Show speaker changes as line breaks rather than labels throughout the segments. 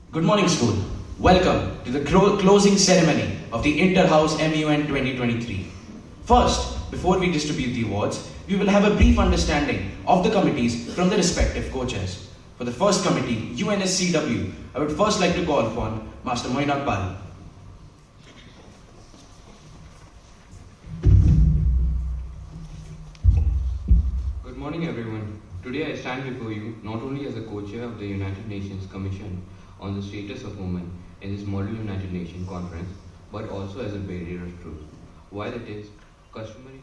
Good morning, school. Welcome to the closing ceremony of the Inter-House MUN 2023. First, before we distribute the awards, we will have a brief understanding of the committees from the respective co-chairs. For the first committee, UNSCW, I would first like to call upon Master MUN.
Good morning, everyone. Today I stand before you not only as a co-chair of the United Nations Commission on the Status of Women in this Model United Nations Conference, but also as a bearer of truth. While it is customary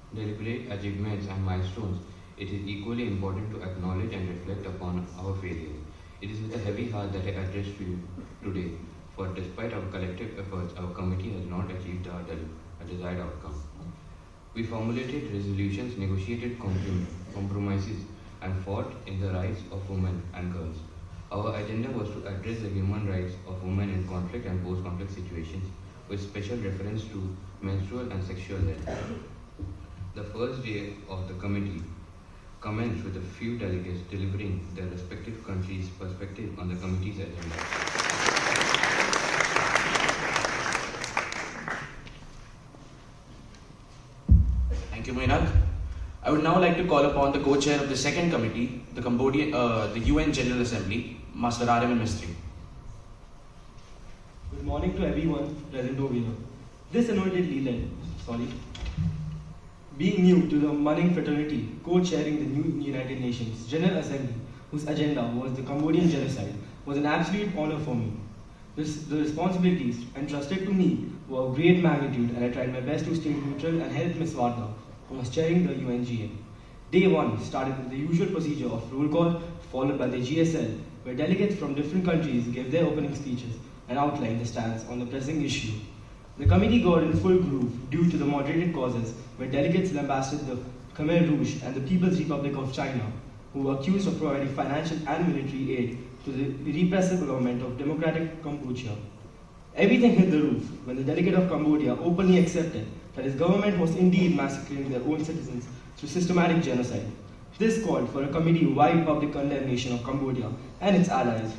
to celebrate achievements and milestones, it is equally important to acknowledge and reflect upon our failures. It is with a heavy heart that I address you today, for despite our collective efforts, our committee has not achieved a desired outcome. We formulated resolutions, negotiated compromises, and fought in the rights of women and girls. Our agenda was to address the human rights of women in conflict and post-conflict situations, with special reference to menstrual and sexual health. The first day of the committee commenced with a few delegates delivering their respective countries' perspective on the committee's agenda.
Thank you, MUN. I would now like to call upon the co-chair of the second committee, the UN General Assembly, Master R.M. Mistry.
Good morning to everyone present over here. This undoubtedly led, being new to the MUN fraternity, co-chairing the new United Nations General Assembly, whose agenda was the Cambodian genocide, was an absolute honor for me. The responsibilities entrusted to me were of great magnitude, and I tried my best to stay neutral and help Ms. Varda, who was chairing the UNGA. Day 1 started with the usual procedure of roll call, followed by the GSL, where delegates from different countries gave their opening speeches and outlined the stance on the pressing issue. The committee got in full groove due to the moderated causes, where delegates lambasted the Khmer Rouge and the People's Republic of China, who were accused of providing financial and military aid to the repressive government of Democratic Cambodia. Everything hit the roof when the delegate of Cambodia openly accepted that his government was indeed massacring their own citizens through systematic genocide. This called for a committee-wide public condemnation of Cambodia and its allies.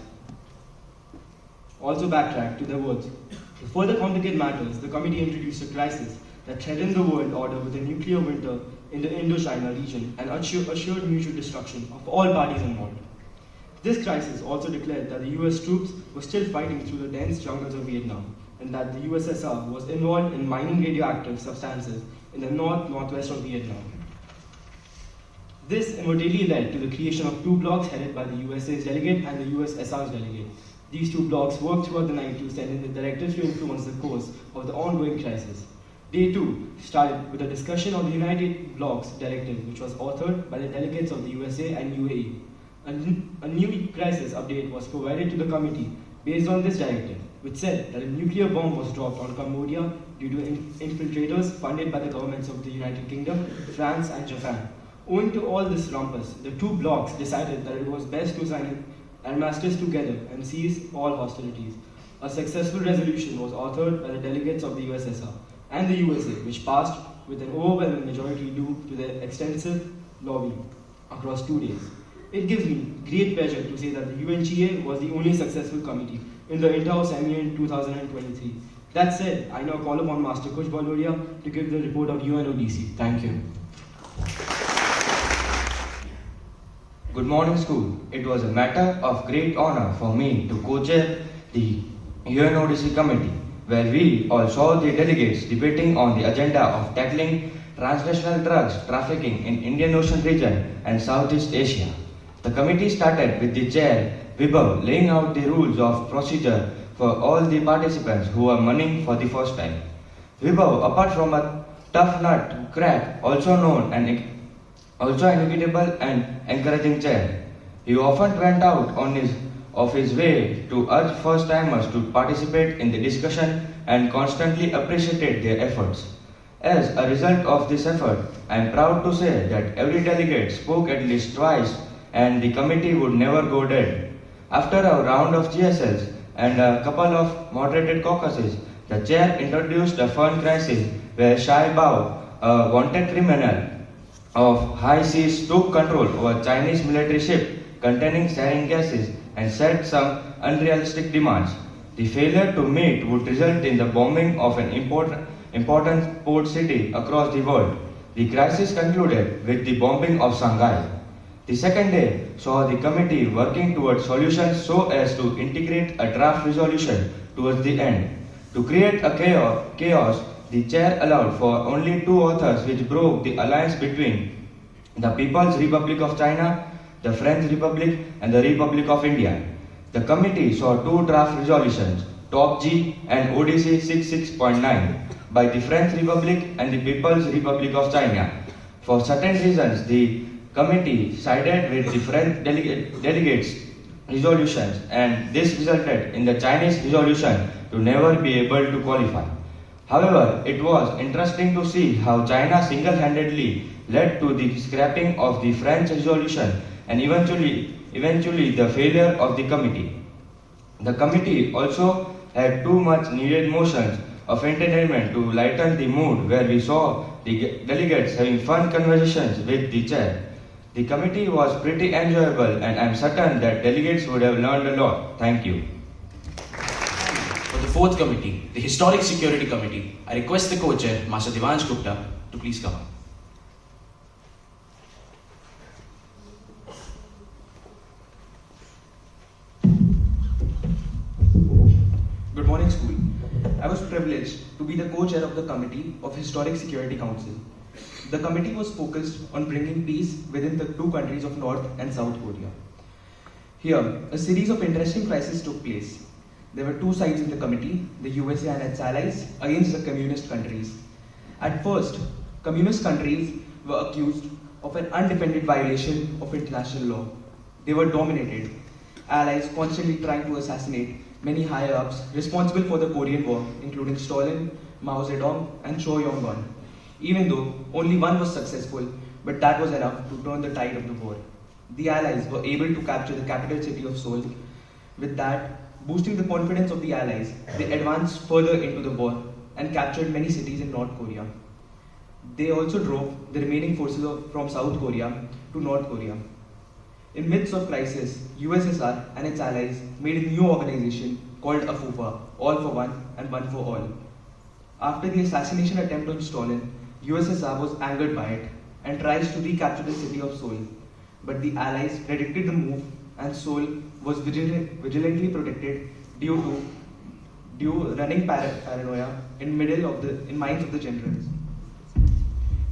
Also backtracked to their words. To further complicate matters, the committee introduced a crisis that threatened the world order with a nuclear winter in the Indo-China region and assured mutual destruction of all parties involved. This crisis also declared that the US troops were still fighting through the dense jungles of Vietnam, and that the USSR was involved in mining radioactive substances in the northwest of Vietnam. This immediately led to the creation of two blocs headed by the USA's delegate and the USSR's delegate. These two blocs worked throughout the night to send in the directives to influence the course of the ongoing crisis. Day 2 started with a discussion on the United Blocs Directive, which was authored by the delegates of the USA and UAE. A new crisis update was provided to the committee based on this directive, which said that a nuclear bomb was dropped on Cambodia due to infiltrators funded by the governments of the United Kingdom, France, and Japan. Owing to all this rumpus, the two blocs decided that it was best to sign an armistice together and cease all hostilities. A successful resolution was authored by the delegates of the USSR and the USA, which passed with an overwhelming majority due to their extensive lobbying across 2 days. It gives me great pleasure to say that the UNGA was the only successful committee in the Inter-House MUN 2023. That said, I now call upon Master Kush Baloria to give the report of UNODC. Thank you.
Good morning, school. It was a matter of great honor for me to co-chair the UNODC committee, where we all saw the delegates debating on the agenda of tackling transnational drugs trafficking in Indian Ocean region and Southeast Asia. The committee started with the chair, Vibhav, laying out the rules of procedure for all the participants who are MUNning for the first time. Vibhav, apart from a tough nut crack, also known and also an equitable and encouraging chair, he often went out of his way to urge first-timers to participate in the discussion and constantly appreciated their efforts. As a result of this effort, I am proud to say that every delegate spoke at least twice and the committee would never go dead. After a round of GSLs and a couple of moderated caucuses, the chair introduced a fun crisis where Shai Bao, a wanted criminal of high seas, took control over Chinese military ship containing sarin gases and set some unrealistic demands. The failure to meet would result in the bombing of an important port city across the world. The crisis concluded with the bombing of Shanghai. The second day saw the committee working towards solutions so as to integrate a draft resolution towards the end. To create a chaos, the chair allowed for only two authors, which broke the alliance between the People's Republic of China, the French Republic, and the Republic of India. The committee saw two draft resolutions, Top G and ODC 66.9, by the French Republic and the People's Republic of China. For certain reasons, the committee sided with the French delegates' resolutions, and this resulted in the Chinese resolution to never be able to qualify. However, it was interesting to see how China single-handedly led to the scrapping of the French resolution and eventually the failure of the committee. The committee also had too much needed motions of entertainment to lighten the mood, where we saw the delegates having fun conversations with the chair. The committee was pretty enjoyable, and I am certain that delegates would have learned a lot. Thank you.
For the fourth committee, the Historic Security Committee, I request the co-chair, Master Devansh Gupta, to please come up.
Good morning, school. I was privileged to be the co-chair of the Committee of Historic Security Council. The committee was focused on bringing peace within the two countries of North and South Korea. Here, a series of interesting crises took place. There were two sides in the committee, the USA and its allies, against the communist countries. At first, communist countries were accused of an undefended violation of international law. They were dominated, allies constantly trying to assassinate many higher-ups responsible for the Korean War, including Stalin, Mao Zedong, and Cho Yong-gun. Even though only one was successful, but that was enough to turn the tide of the war. The Allies were able to capture the capital city of Seoul. With that, boosting the confidence of the Allies, they advanced further into the war and captured many cities in North Korea. They also drove the remaining forces from South Korea to North Korea. In midst of crisis, USSR and its allies made a new organization called AFUPA, All for One and One for All. After the assassination attempt on Stalin, USSR was angered by it and tries to recapture the city of Seoul. But the Allies predicted the move, and Seoul was vigilantly protected due running paranoia in minds of the generals.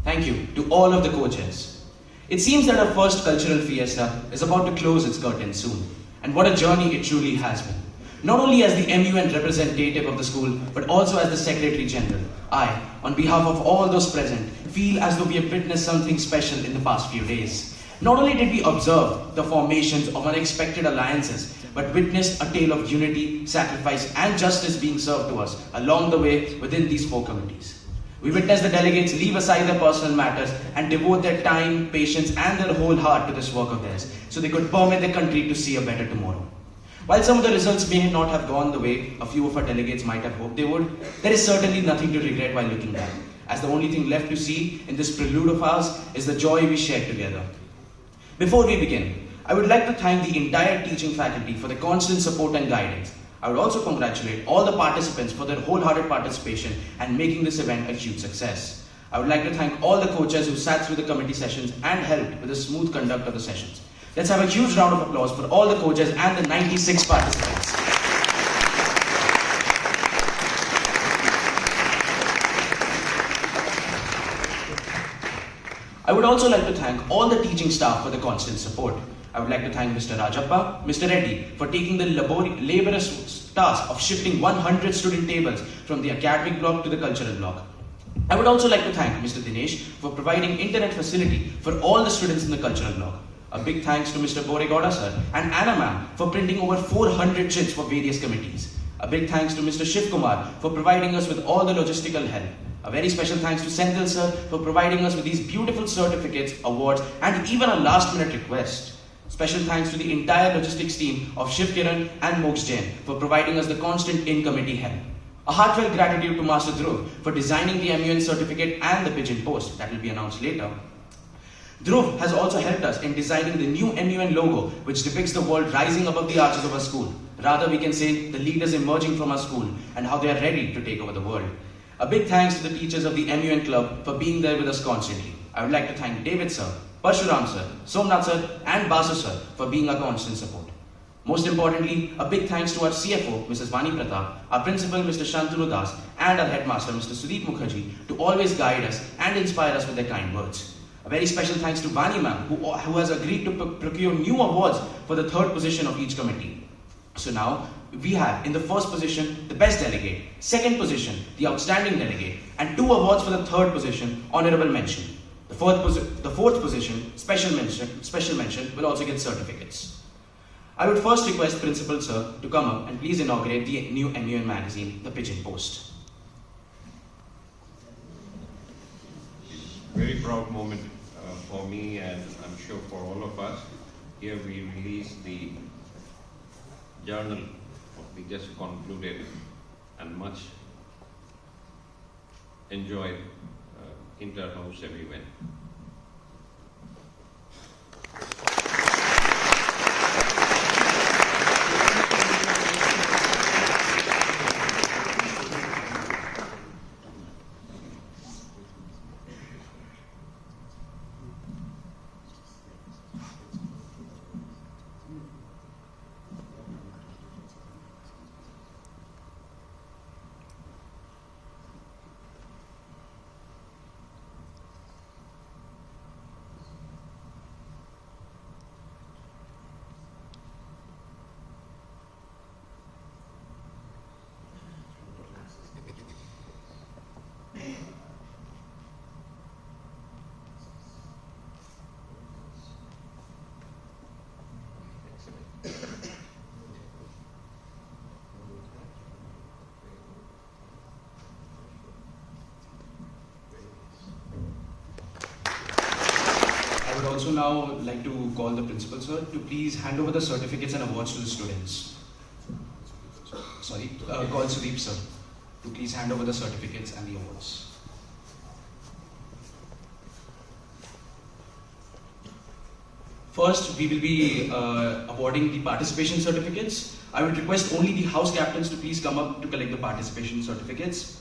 Thank you to all of the co-chairs. It seems that our first cultural fiesta is about to close its curtain soon, and what a journey it truly has been. Not only as the MUN representative of the school, but also as the Secretary General, I, on behalf of all those present, feel as though we have witnessed something special in the past few days. Not only did we observe the formations of unexpected alliances, but witnessed a tale of unity, sacrifice, and justice being served to us along the way within these four committees. We witnessed the delegates leave aside their personal matters and devote their time, patience, and their whole heart to this work of theirs, so they could permit the country to see a better tomorrow. While some of the results may not have gone the way a few of our delegates might have hoped they would, there is certainly nothing to regret while looking back, as the only thing left to see in this prelude of ours is the joy we shared together. Before we begin, I would like to thank the entire teaching faculty for their constant support and guidance. I would also congratulate all the participants for their wholehearted participation and making this event a huge success. I would like to thank all the co-chairs who sat through the committee sessions and helped with the smooth conduct of the sessions. Let's have a huge round of applause for all the co-chairs and the 96 participants. I would also like to thank all the teaching staff for the constant support. I would like to thank Mr. Rajappa, Mr. Reddy for taking the laborious task of shifting 100 student tables from the academic block to the cultural block. I would also like to thank Mr. Dinesh for providing internet facility for all the students in the cultural block. A big thanks to Mr. Boregoda sir and Anna ma'am for printing over 400 chits for various committees. A big thanks to Mr. Shiv Kumar for providing us with all the logistical help. A very special thanks to Senthil sir for providing us with these beautiful certificates, awards, and even a last-minute request. Special thanks to the entire logistics team of Shiv Kiran and Mox Jain for providing us the constant in-committee help. A heartfelt gratitude to Master Dhruv for designing the MUN certificate and the pigeon post that will be announced later. Dhruv has also helped us in designing the new MUN logo, which depicts the world rising above the arches of our school. Rather, we can say the leaders emerging from our school and how they are ready to take over the world. A big thanks to the teachers of the MUN club for being there with us constantly. I would like to thank David sir, Parshuram sir, Somnath sir and Basu sir for being our constant support. Most importantly, a big thanks to our CFO, Mrs. Vani Pratap, our principal, Mr. Shantanu Das, and our headmaster, Mr. Sudeep Mukherjee, to always guide us and inspire us with their kind words. A very special thanks to Vani ma'am, who has agreed to procure new awards for the third position of each committee. So now, we have in the first position, the best delegate, second position, the outstanding delegate, and 2 awards for the third position, honorable mention. The fourth position, special mention, will also get certificates. I would first request Principal Sir to come up and please inaugurate the new MUN magazine, The Pigeon Post.
Very proud moment for me, and I'm sure for all of us. Here we release the journal of the just concluded and much enjoyed inter-house event.
I would also now like to call the Principal Sir to please hand over the certificates and awards to the students. Sorry, call Sudeep Sir to please hand over the certificates and the awards. First, we will be awarding the participation certificates. I would request only the house captains to please come up to collect the participation certificates.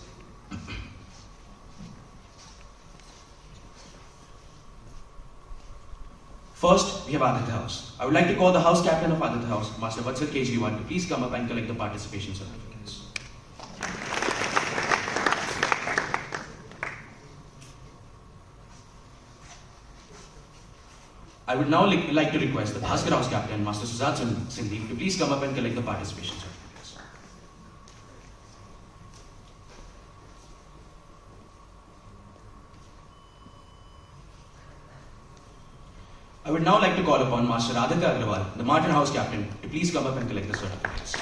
First, we have Aditya House. I would like to call the house captain of Aditya House, Master Vatsal Kejriwal, to please come up and collect the participation certificates. I would now like to request the Bhaskar House captain, Master Suzat Sindhi, to please come up and collect the participation certificates. I would now like to call upon Master Aditya Agrawal, the Martin House captain, to please come up and collect the certificates.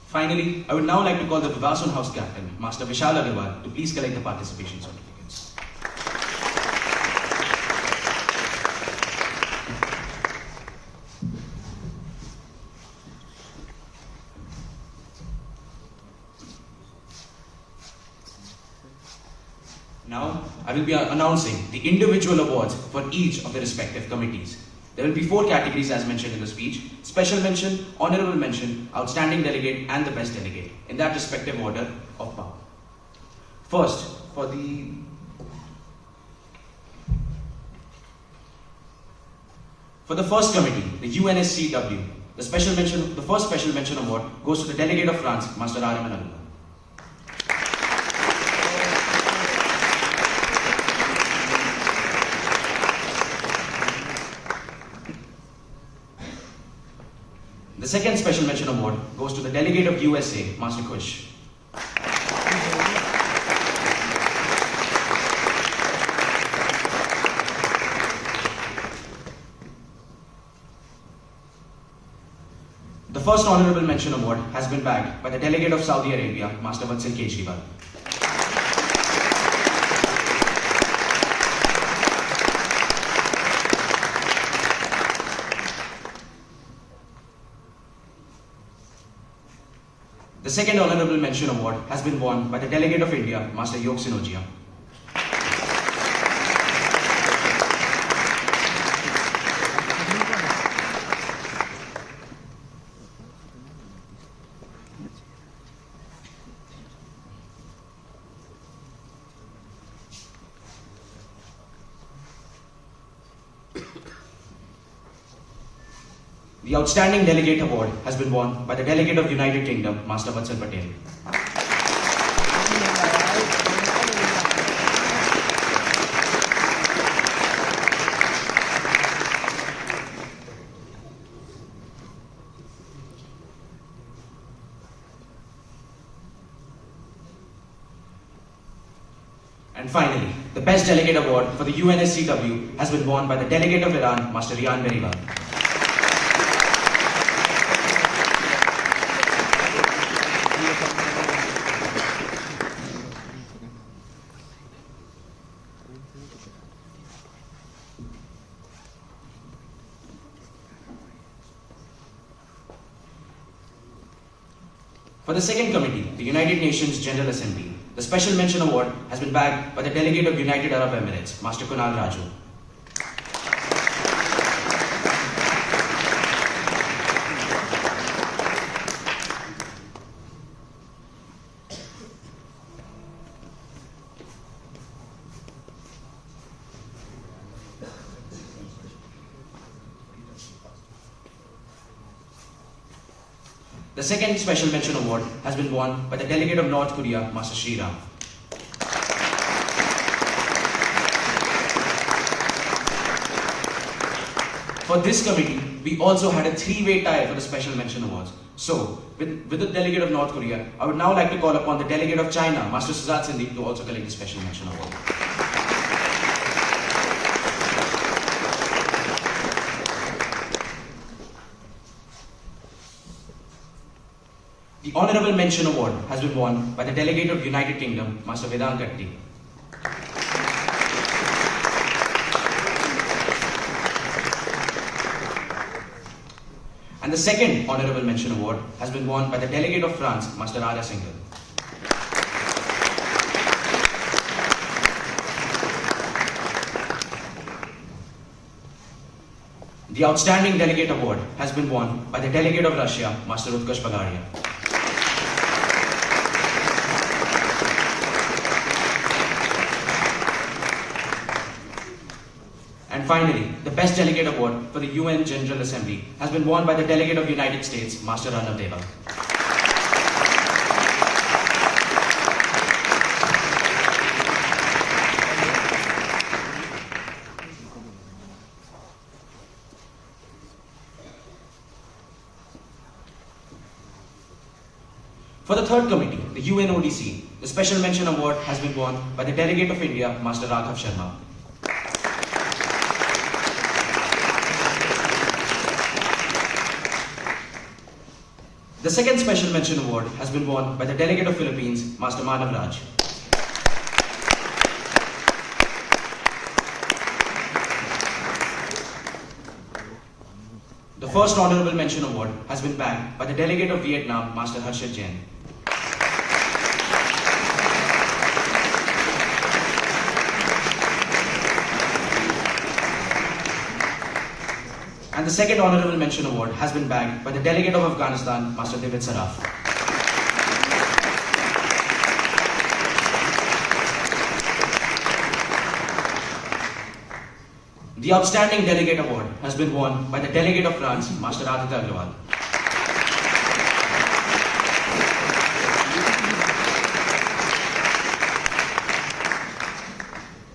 Finally, I would now like to call the Vivasan House captain, Master Vishal Agrawal, to please collect the participation certificates. Now, I will be announcing the individual awards for each of the respective committees. There will be 4 categories as mentioned in the speech: special mention, honorable mention, outstanding delegate, and the best delegate, in that respective order of power. First, for the first committee, the UNSCW, the first special mention award goes to the delegate of France, Master Ariman Agrawal. The second special mention award goes to the delegate of USA, Master Kush. The first honorable mention award has been bagged by the delegate of Saudi Arabia, Master Vatsal Kejriwal. The second honorable mention award has been won by the delegate of India, Master Yog Sinojia. The Outstanding Delegate Award has been won by the Delegate of United Kingdom, Master Vatsal Patel. And finally, the Best Delegate Award for the UNSCW has been won by the Delegate of Iran, Master Rian Berival. For the second committee, the United Nations General Assembly, the Special Mention Award has been bagged by the Delegate of United Arab Emirates, Master Kunal Raju. The second Special Mention Award has been won by the Delegate of North Korea, Master Sriram. For this committee, we also had a three-way tie for the Special Mention Awards. So, with the Delegate of North Korea, I would now like to call upon the Delegate of China, Master Suzat Sindhi, to also collect the Special Mention Award. The Honorable Mention Award has been won by the Delegate of United Kingdom, Master Vedant Gatti. And the second Honorable Mention Award has been won by the Delegate of France, Master Arya Singhal. The Outstanding Delegate Award has been won by the Delegate of Russia, Master Utkarsh Bagaria. And finally, the Best Delegate Award for the UN General Assembly has been won by the Delegate of United States, Master Arnav Deva. For the third committee, the UNODC, the Special Mention Award has been won by the Delegate of India, Master Raghav Sharma. The second Special Mention Award has been won by the Delegate of Philippines, Master Manav Raj. The first Honorable Mention Award has been bagged by the Delegate of Vietnam, Master Harshit Jain. And the second Honorable Mention Award has been bagged by the Delegate of Afghanistan, Master David Saraf. The Outstanding Delegate Award has been won by the Delegate of France, Master Aditya Agrawal.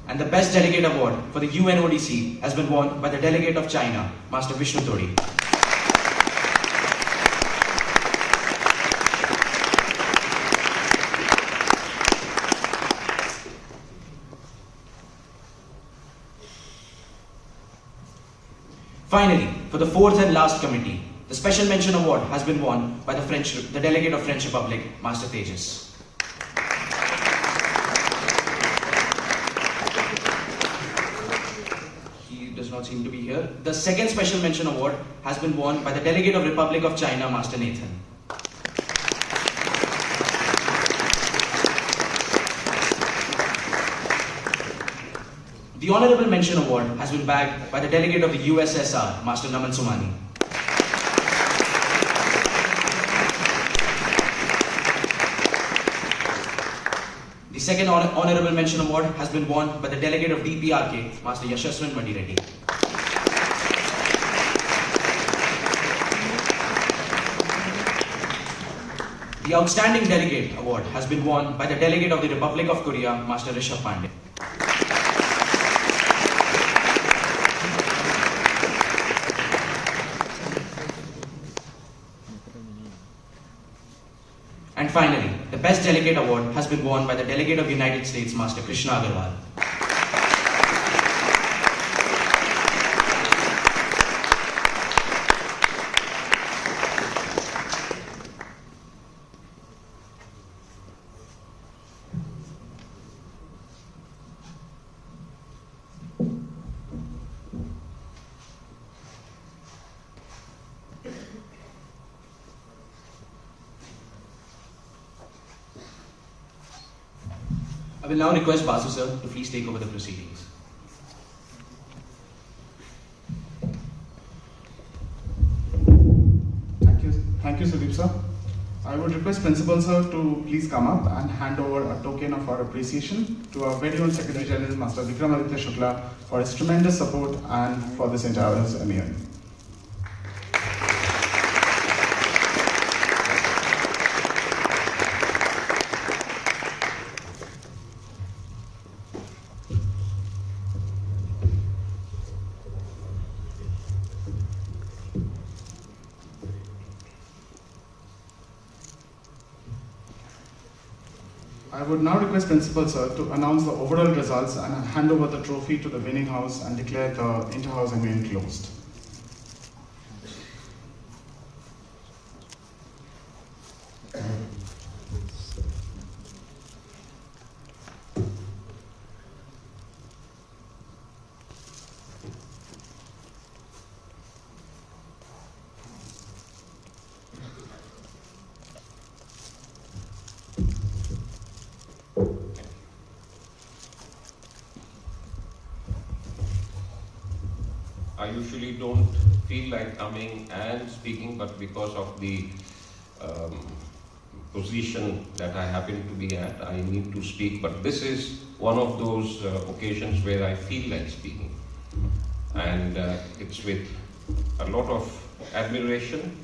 And the Best Delegate Award for the UNODC has been won by the Delegate of China, Master Vishnu Todi. Finally, for the fourth and last committee, the Special Mention Award has been won by the Delegate of French Republic, Master Tejas. Does not seem to be here. The second Special Mention Award has been won by the Delegate of Republic of China, Master Nathan. The Honorable Mention Award has been bagged by the delegate of the USSR, Master Naman Sumani. The second Honorable Mention Award has been won by the delegate of DPRK, Master Yashaswin Vandi Reddy. The Outstanding Delegate Award has been won by the delegate of the Republic of Korea, Master Rishabh Pandey. And finally, the Best Delegate Award has been won by the delegate of the United States, Master Krishna Agarwal. I will now request Basu sir to please take over the proceedings.
Thank you, Sudeep sir. I would request Principal sir to please come up and hand over a token of our appreciation to our very own Secretary General, Master Vikramaditya Shukla, for his tremendous support and for this entire MUN. I would now request Principal Sir to announce the overall results and hand over the trophy to the winning house and declare the inter-house MUN closed.
I usually don't feel like coming and speaking, but because of the position that I happen to be at, I need to speak. But this is one of those occasions where I feel like speaking. And it's with a lot of admiration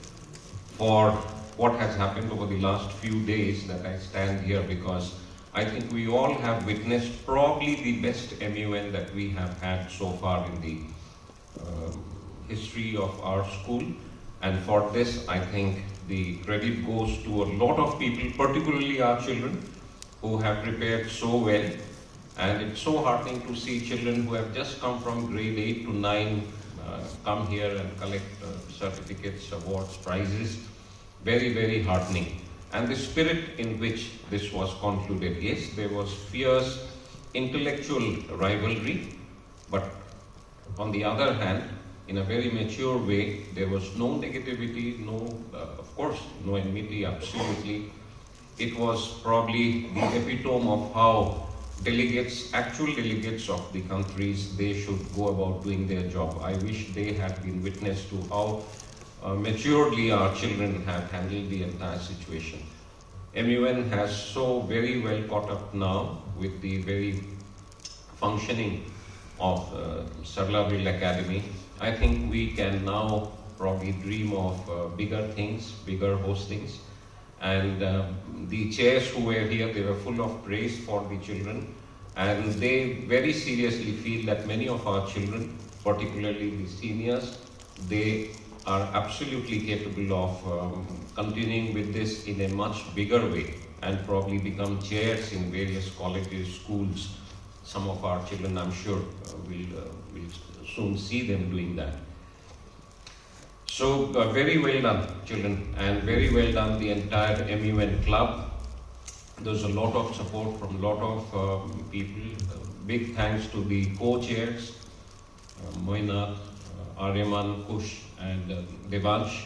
for what has happened over the last few days that I stand here, because I think we all have witnessed probably the best MUN that we have had so far in the history of our school. And for this, I think the credit goes to a lot of people, particularly our children, who have prepared so well. And it's so heartening to see children who have just come from grade 8 to 9 come here and collect certificates, awards, prizes. Very, very heartening. And the spirit in which this was concluded, yes, there was fierce intellectual rivalry, but on the other hand, in a very mature way, there was no negativity, of course, no enmity, absolutely. It was probably the epitome of how delegates, actual delegates of the countries, they should go about doing their job. I wish they had been witness to how maturely our children have handled the entire situation. MUN has so very well caught up now with the very functioning of Sarlaville Academy. I think we can now probably dream of bigger things, bigger hostings. And the chairs who were here, they were full of praise for the children. And they very seriously feel that many of our children, particularly the seniors, they are absolutely capable of continuing with this in a much bigger way and probably become chairs in various colleges, schools. Some of our children, I'm sure, will soon see them doing that. So very well done, children, and very well done the entire MUN club. There's a lot of support from a lot of people. Big thanks to the co-chairs, Moinath, Aryaman, Kush, and Devansh,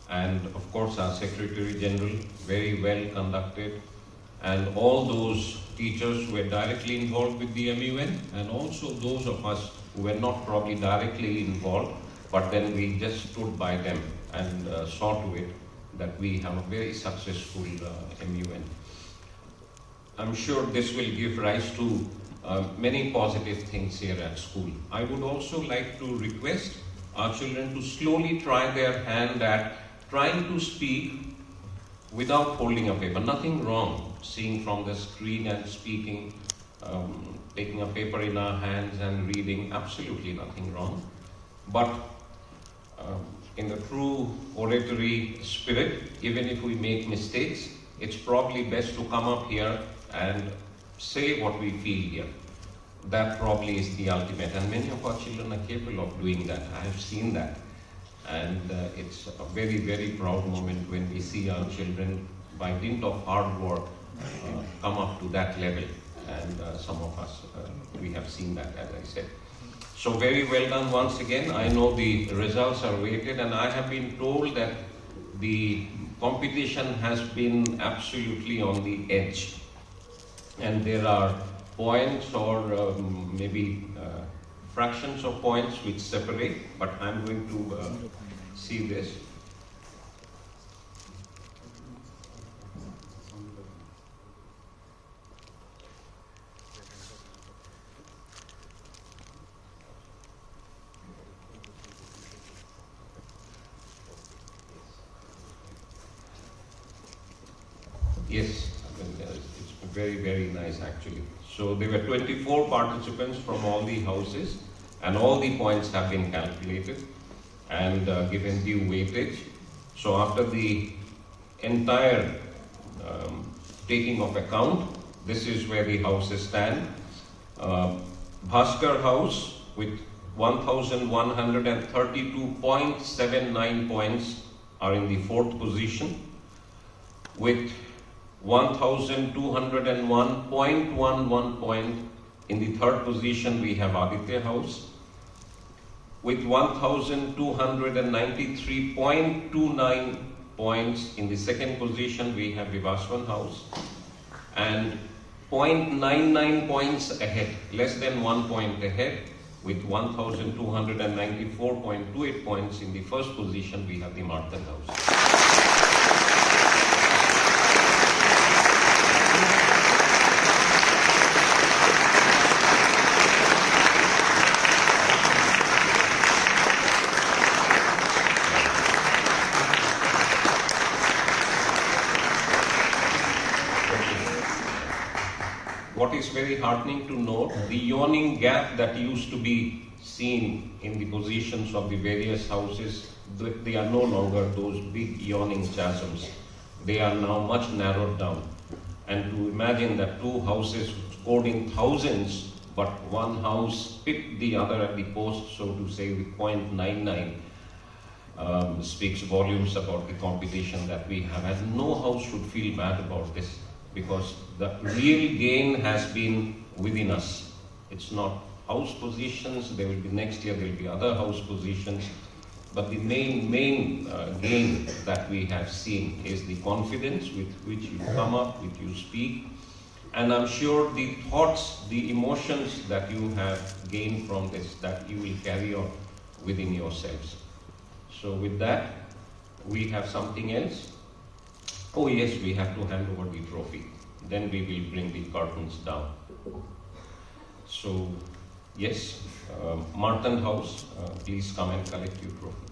and of course our Secretary General, very well conducted. and all those teachers who were directly involved with the MUN, and also those of us who were not probably directly involved, but then we just stood by them and saw to it that we have a very successful MUN. I'm sure this will give rise to many positive things here at school. I would also like to request our children to slowly try their hand at trying to speak without holding a paper. Nothing wrong seeing from the screen and speaking, taking a paper in our hands and reading, absolutely nothing wrong. But in the true oratory spirit, even if we make mistakes, it's probably best to come up here and say what we feel here. That probably is the ultimate, and many of our children are capable of doing that. I have seen that, and it's a very, very proud moment when we see our children, by dint of hard work, come up to that level, and some of us, we have seen that, as I said. So very well done once again. I know the results are weighted, and I have been told that the competition has been absolutely on the edge, and there are points or maybe fractions of points which separate, but I'm going to see this. Yes, it's very, very nice actually. So there were 24 participants from all the houses, and all the points have been calculated and given due weightage. So after the entire taking of account, this is where the houses stand. Bhaskar House with 1,132.79 points are in the 4th position. With 1,201.11 point in the 3rd position, we have Aditya House. With 1,293.29 points in the 2nd position, we have Vivaswan House. And 0.99 points ahead, less than 1 point ahead, with 1,294.28 points in the 1st position, we have the Martin House. What is very heartening to note, the yawning gap that used to be seen in the positions of the various houses, they are no longer those big yawning chasms. They are now much narrowed down. And to imagine that 2 houses scored in thousands, but one house pipped the other at the post, so to say, with 0.99, speaks volumes about the competition that we have. And no house should feel bad about this, because the real gain has been within us. It's not house positions. There will be next year, there will be other house positions. But the main gain that we have seen is the confidence with which you come up, with you speak. And I'm sure the thoughts, the emotions that you have gained from this, that you will carry on within yourselves. So with that, we have something else. Oh yes, we have to hand over the trophy. Then we will bring the curtains down. So yes, Martin House, please come and collect your trophy.